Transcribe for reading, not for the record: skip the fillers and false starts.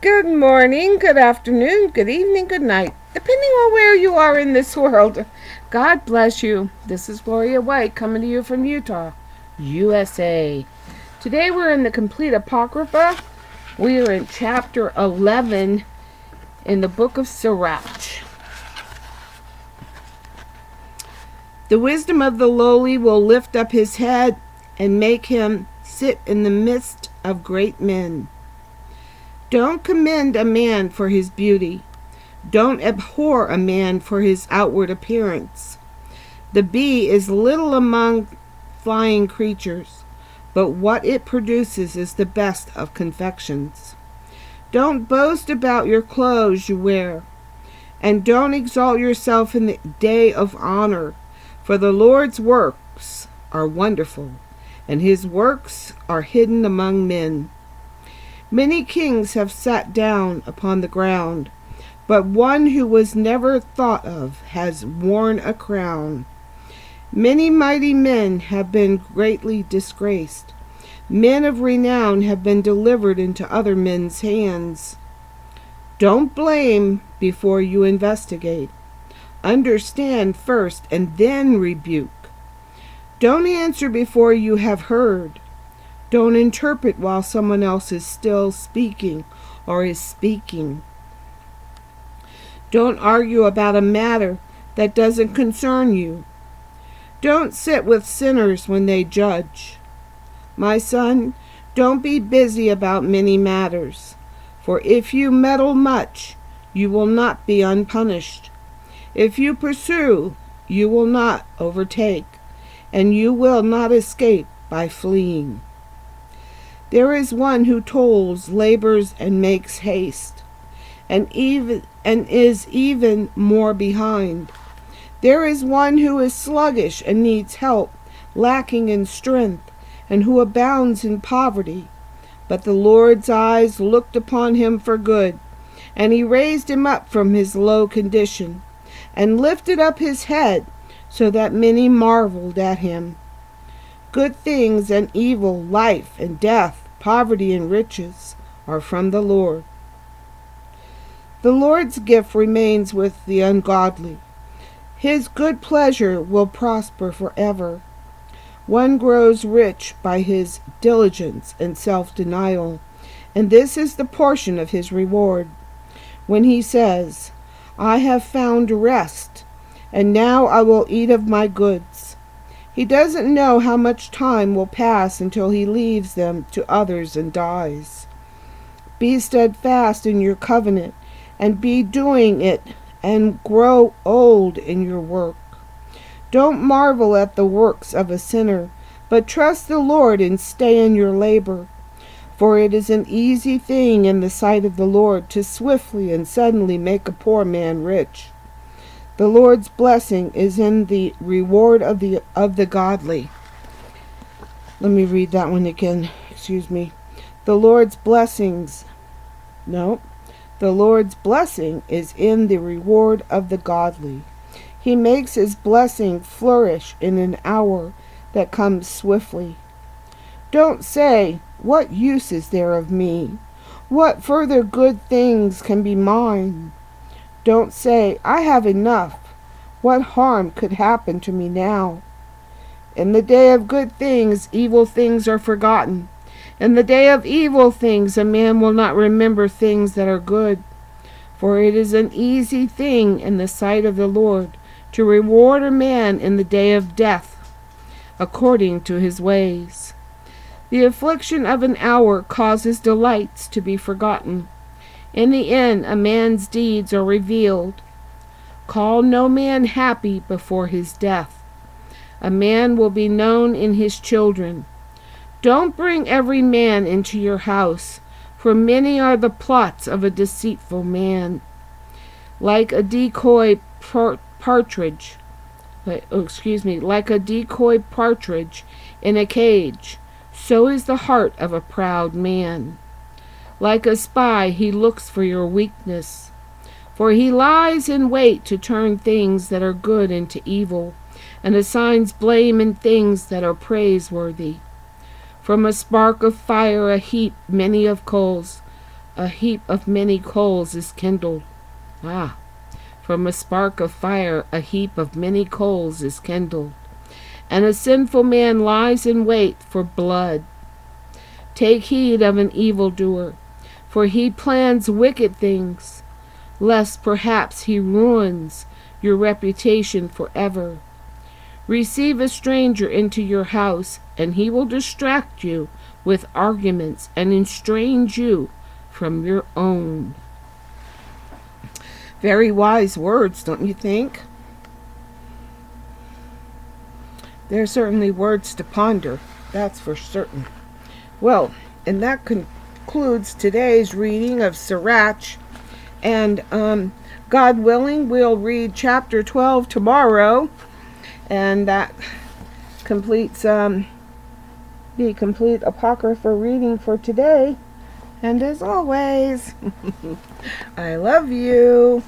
Good morning, good afternoon, good evening, good night, depending on where you are in this world. God bless you. This is Gloria White coming to you from Utah, USA. Today we're in the Complete Apocrypha. We are in chapter 11 in the book of Sirach. The wisdom of the lowly will lift up his head and make him sit in the midst of great men. Don't commend a man for his beauty. Don't abhor a man for his outward appearance. The bee is little among flying creatures, but what it produces is the best of confections. Don't boast about your clothes you wear, and don't exalt yourself in the day of honor, for the Lord's works are wonderful, and his works are hidden among men. Many kings have sat down upon the ground, but one who was never thought of has worn a crown. Many mighty men have been greatly disgraced. Men of renown have been delivered into other men's hands. Don't blame before you investigate. Understand first and then rebuke. Don't answer before you have heard. Don't interpret while someone else is still speaking or is speaking. Don't argue about a matter that doesn't concern you. Don't sit with sinners when they judge. My son, don't be busy about many matters, for if you meddle much, you will not be unpunished. If you pursue, you will not overtake, and you will not escape by fleeing. There is one who toils, labors, and makes haste, and is even more behind. There is one who is sluggish and needs help, lacking in strength, and who abounds in poverty. But the Lord's eyes looked upon him for good, and he raised him up from his low condition, and lifted up his head, so that many marveled at him. Good things and evil, life and death, poverty and riches are from the Lord. The Lord's gift remains with the ungodly. His good pleasure will prosper forever. One grows rich by his diligence and self-denial, and this is the portion of his reward. When he says, I have found rest, and now I will eat of my goods. He doesn't know how much time will pass until he leaves them to others and dies. Be steadfast in your covenant, and be doing it, and grow old in your work. Don't marvel at the works of a sinner, but trust the Lord and stay in your labor. For it is an easy thing in the sight of the Lord to swiftly and suddenly make a poor man rich. The Lord's blessing is in the reward of the godly. Let me read that one again. Excuse me. The Lord's blessing is in the reward of the godly. He makes his blessing flourish in an hour that comes swiftly. Don't say, what use is there of me? What further good things can be mine? Don't say, I have enough. What harm could happen to me now? In the day of good things, evil things are forgotten. In the day of evil things, a man will not remember things that are good. For it is an easy thing in the sight of the Lord to reward a man in the day of death, according to his ways. The affliction of an hour causes delights to be forgotten. In the end, a man's deeds are revealed. Call no man happy before his death. A man will be known in his children. Don't bring every man into your house, for many are the plots of a deceitful man. Like a decoy partridge in a cage, so is the heart of a proud man. Like a spy, he looks for your weakness, for he lies in wait to turn things that are good into evil, and assigns blame in things that are praiseworthy. From a spark of fire a heap many of coals, a heap of many coals is kindled. Ah, from a spark of fire a heap of many coals is kindled. And a sinful man lies in wait for blood. Take heed of an evildoer, for he plans wicked things, lest perhaps he ruins your reputation forever. Receive a stranger into your house, and he will distract you with arguments and estrange you from your own. Very wise words, don't you think? They're certainly words to ponder, that's for certain. Well, and that concludes today's reading of Sirach. And God willing, we'll read chapter 12 tomorrow. And that completes the complete Apocrypha reading for today. And as always, I love you.